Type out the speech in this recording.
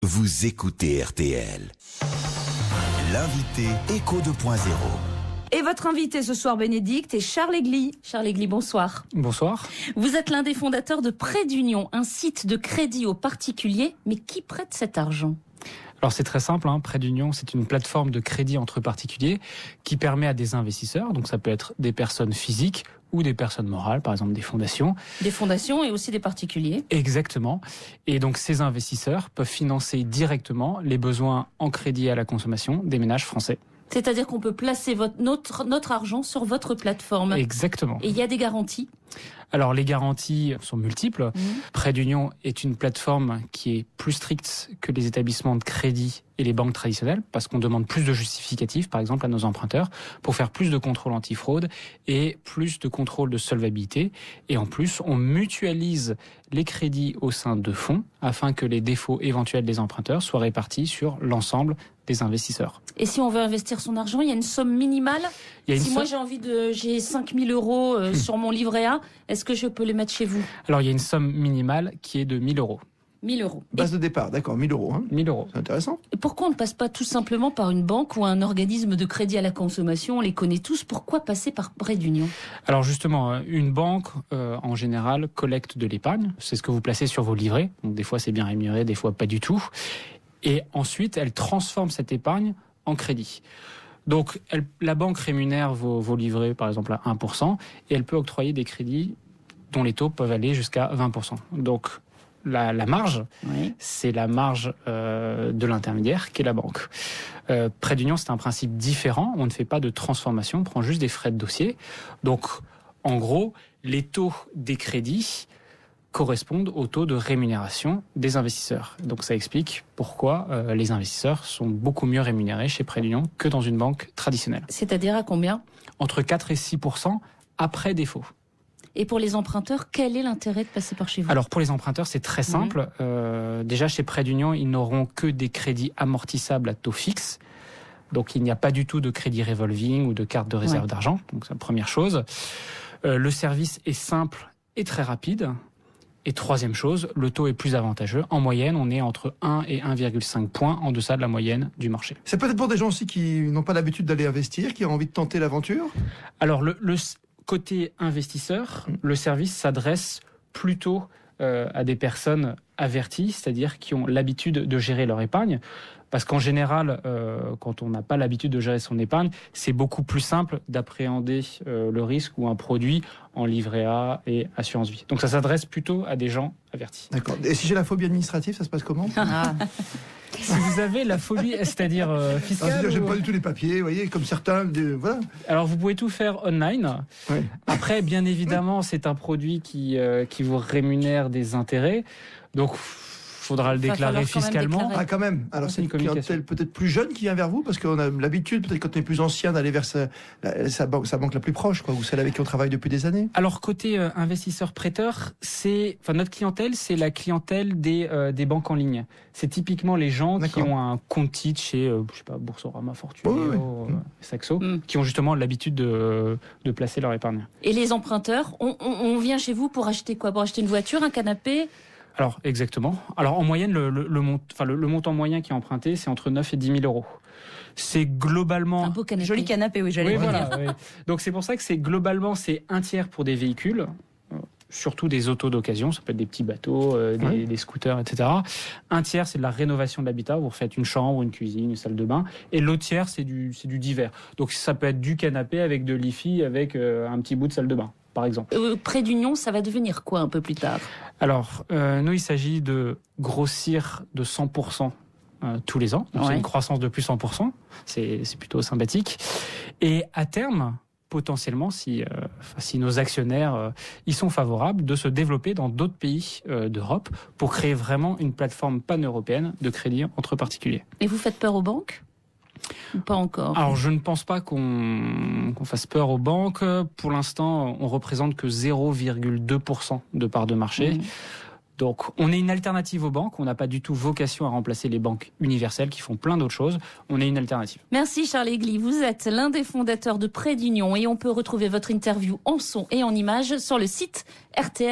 Vous écoutez RTL. L'invité Écho 2.0. Et votre invité ce soir, Bénédicte, est Charles Egli. Charles Egli, bonsoir. Bonsoir. Vous êtes l'un des fondateurs de Prêt d'Union, un site de crédit aux particuliers. Mais qui prête cet argent ? Alors c'est très simple, Prêt d'Union, c'est une plateforme de crédit entre particuliers qui permet à des investisseurs, donc ça peut être des personnes physiques ou des personnes morales, par exemple des fondations. Des fondations et aussi des particuliers. Exactement. Et donc ces investisseurs peuvent financer directement les besoins en crédit à la consommation des ménages français. C'est-à-dire qu'on peut placer notre argent sur votre plateforme. Exactement. Et il y a des garanties ? Alors les garanties sont multiples. Prêt d'Union est une plateforme qui est plus stricte que les établissements de crédit et les banques traditionnelles parce qu'on demande plus de justificatifs, par exemple, à nos emprunteurs pour faire plus de contrôle antifraude et plus de contrôle de solvabilité. Et en plus, on mutualise les crédits au sein de fonds afin que les défauts éventuels des emprunteurs soient répartis sur l'ensemble des investisseurs. Et si on veut investir son argent, il y a une somme minimale ? Moi j'ai 5 000 euros sur mon livret A, est-ce que je peux les mettre chez vous ? Alors il y a une somme minimale qui est de 1 000 euros. 1 000 euros. Base de départ, d'accord, 1 000 euros. 1 000 euros. C'est intéressant. Et pourquoi on ne passe pas tout simplement par une banque ou un organisme de crédit à la consommation ? On les connaît tous. Pourquoi passer par Prêt d'Union ? Alors justement, une banque, en général, collecte de l'épargne. C'est ce que vous placez sur vos livrets. Donc des fois c'est bien rémunéré, des fois pas du tout. Et ensuite, elle transforme cette épargne en crédit. Donc la banque rémunère vos livrets, par exemple, à 1%, et elle peut octroyer des crédits dont les taux peuvent aller jusqu'à 20%. Donc la marge, oui, c'est la marge de l'intermédiaire qui est la banque. Prêt d'Union, c'est un principe différent. On ne fait pas de transformation, on prend juste des frais de dossier. Donc, en gros, les taux des crédits correspondent au taux de rémunération des investisseurs. Donc ça explique pourquoi les investisseurs sont beaucoup mieux rémunérés chez Prêt d'Union que dans une banque traditionnelle. C'est-à-dire à combien ? Entre 4 et 6% après défaut. Et pour les emprunteurs, quel est l'intérêt de passer par chez vous ? Alors pour les emprunteurs, c'est très simple. Déjà chez Prêt d'Union, ils n'auront que des crédits amortissables à taux fixe. Donc il n'y a pas du tout de crédit revolving ou de carte de réserve d'argent. Donc c'est la première chose. Le service est simple et très rapide. Et troisième chose, le taux est plus avantageux. En moyenne, on est entre 1 et 1,5 points en deçà de la moyenne du marché. C'est peut-être pour des gens aussi qui n'ont pas l'habitude d'aller investir, qui ont envie de tenter l'aventure ? Alors, le côté investisseur, le service s'adresse plutôt à des personnes averties, c'est-à-dire qui ont l'habitude de gérer leur épargne. Parce qu'en général, quand on n'a pas l'habitude de gérer son épargne, c'est beaucoup plus simple d'appréhender le risque ou un produit en livret A et assurance vie. Donc ça s'adresse plutôt à des gens avertis. D'accord. Et si j'ai la phobie administrative, ça se passe comment ? Si vous avez la phobie, c'est-à-dire fiscale... J'aime pas du tout les papiers, vous voyez, comme certains... Voilà. Alors vous pouvez tout faire online. Oui. Après, bien évidemment, c'est un produit qui vous rémunère des intérêts. Donc... faudra le déclarer fiscalement. Ah, quand même. Alors, c'est une clientèle peut-être plus jeune qui vient vers vous, parce qu'on a l'habitude, peut-être quand on est plus ancien, d'aller vers sa banque la plus proche, quoi, ou celle avec qui on travaille depuis des années. Alors, côté investisseur-prêteur, notre clientèle, c'est la clientèle des banques en ligne. C'est typiquement les gens qui ont un compte titre chez, Boursorama, Fortuneo, Saxo, qui ont justement l'habitude de placer leur épargne. Et les emprunteurs, on vient chez vous pour acheter quoi ? Pour acheter une voiture, un canapé ? Alors, exactement. Alors, en moyenne, le montant moyen qui est emprunté, c'est entre 9 et 10 000 euros. C'est globalement... Un beau canapé. Joli canapé, oui, j'allais dire. Voilà, oui. Donc, c'est pour ça que c'est un tiers pour des véhicules, surtout des autos d'occasion, ça peut être des petits bateaux, des scooters, etc. Un tiers, c'est de la rénovation de l'habitat, vous refaites une chambre, une cuisine, une salle de bain. Et l'autre tiers, c'est du divers. Donc, ça peut être du canapé avec de l'IFI, avec un petit bout de salle de bain, par exemple. Prêt d'Union, ça va devenir quoi un peu plus tard ? Alors, nous, il s'agit de grossir de 100% tous les ans. Donc, c'est une croissance de plus 100%. C'est plutôt sympathique. Et à terme, potentiellement, si nos actionnaires y sont favorables, de se développer dans d'autres pays d'Europe pour créer vraiment une plateforme pan-européenne de crédit entre particuliers. Et vous faites peur aux banques ? Ou pas encore ? Alors, je ne pense pas qu'on fasse peur aux banques. Pour l'instant, on représente que 0,2% de part de marché. Donc, on est une alternative aux banques. On n'a pas du tout vocation à remplacer les banques universelles qui font plein d'autres choses. On est une alternative. Merci Charles Egli. Vous êtes l'un des fondateurs de Prêt d'Union et on peut retrouver votre interview en son et en images sur le site RTL.